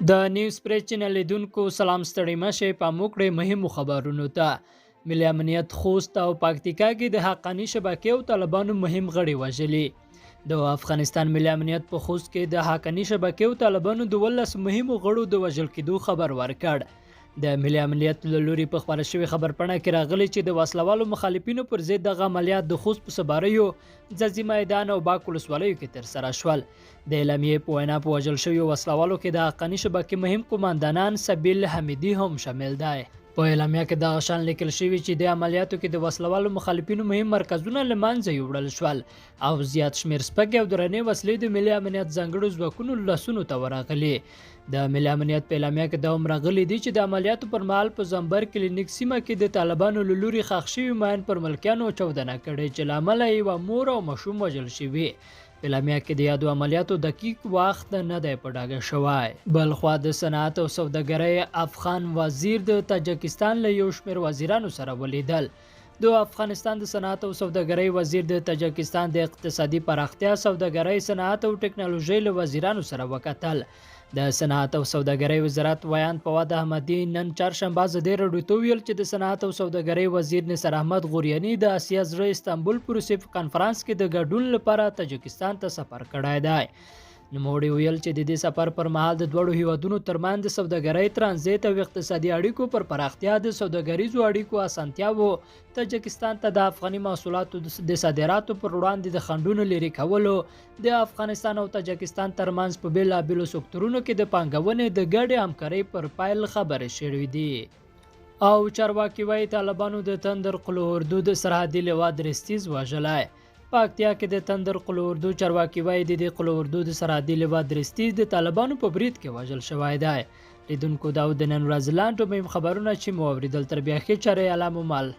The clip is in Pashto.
د نیوز پریس چینل لیدونکو سلام ستړي مشه په موکړې مهمو خبرونو ته ملي امنیت خوست او پکتیکا کې د حقانی شبکې او طالبانو مهم غړي وژلي. د افغانستان ملي امنیت په خوست کې د حقانی شبکې او طالبانو د 12 مهمو غړو د وژل کېدو خبر ورکړ. د ملي امنیت له لوري په خبره شوی خبرپاڼه کې راغلی چې د وسلوالو مخالفینو پر ضد دغه عملیات د خوست په سباریو، ځاځي میدان او باک ولسوالیو کې ترسره شول. د اعلامیې په وینا په وژل شویو وسلوالو کې د حقانی شبکې مهم قوماندانان سبیل حمیدي هم شامل دی. په اعلامیه کې دغه شان لیکل شوی چې د عملیاتو کې د وسلوالو مخالفینو مهم مرکزونه له منځه یوړل شول او زیات شمیر سپکې او درنې وسلې د ملي امنیت ځانګړو ځواکونو لاسونو ته ورغلي. د ملي امنیت په اعلامیه کې دا هم راغلی دی چې د عملیاتو پر مهال په زمبر کلینیک سیمه کې د طالبانو له لوري ښخ شوي ماین پر ملکیانو چاودنه کړې چې له امله یوه مور او ماشوم وژل شوي. په اعلامیه کې د یادو عملیاتو دقیق وخت نه دی په ډاګه شوی. بلخوا د صنعت او سوداګرۍ افغان وزیر د تاجکستان له یو شمېر وزیرانو سره ولیدل. د افغانستان د صنعت او سوداګرۍ وزیر د تاجکستان د اقتصادي پراختیا، سوداګرۍ، صنعت او ټکنالوژۍ له وزیرانو سره وکتل. د صنعت او سوداګرۍ وزارت ویان فواد احمدي نن چهارشنبه ازادي راډیو ته ویل چې د صنعت او سوداګرۍ وزیر نصر احمد غوریاني د اسیا زړه استانبول پروسې په کنفرانس کې د ګډون لپاره تاجکستان ته سفر کړی دی. نوموړي ویل چې د دې سفر پر مهال د دوړو هیوادونو ترمنځ د سوداګرۍ، ترانزیت او اقتصادي اړیکو پر پراختیا، د سوداګریزو اړیکو اسانتیاوو، تاجکستان ته د افغاني محصولاتو د صادراتو پر وړاندې د خنډونو لرې کولو، د افغانستان او تاجکستان ترمنځ په بیلابیلو سکتورونو کې د پانګونې د ګډې همکارۍ پر پایل خبرې شوې دي. او چارواکي وایي طالبانو د تندر قلعه اردو د سرحدي لواء درستیز وژلی. په اکتیا کې د تندر قلعه اردو چارواکي وایي د دې قلعه اردو د سرحدي لواء درستیز د طالبانو په برید کې وژل شوی دی. لیدونکو دا د نن ورځې لاندې مهم خبرونه چې مو اورېدل، تر بیا ښې چارې الله مو مل.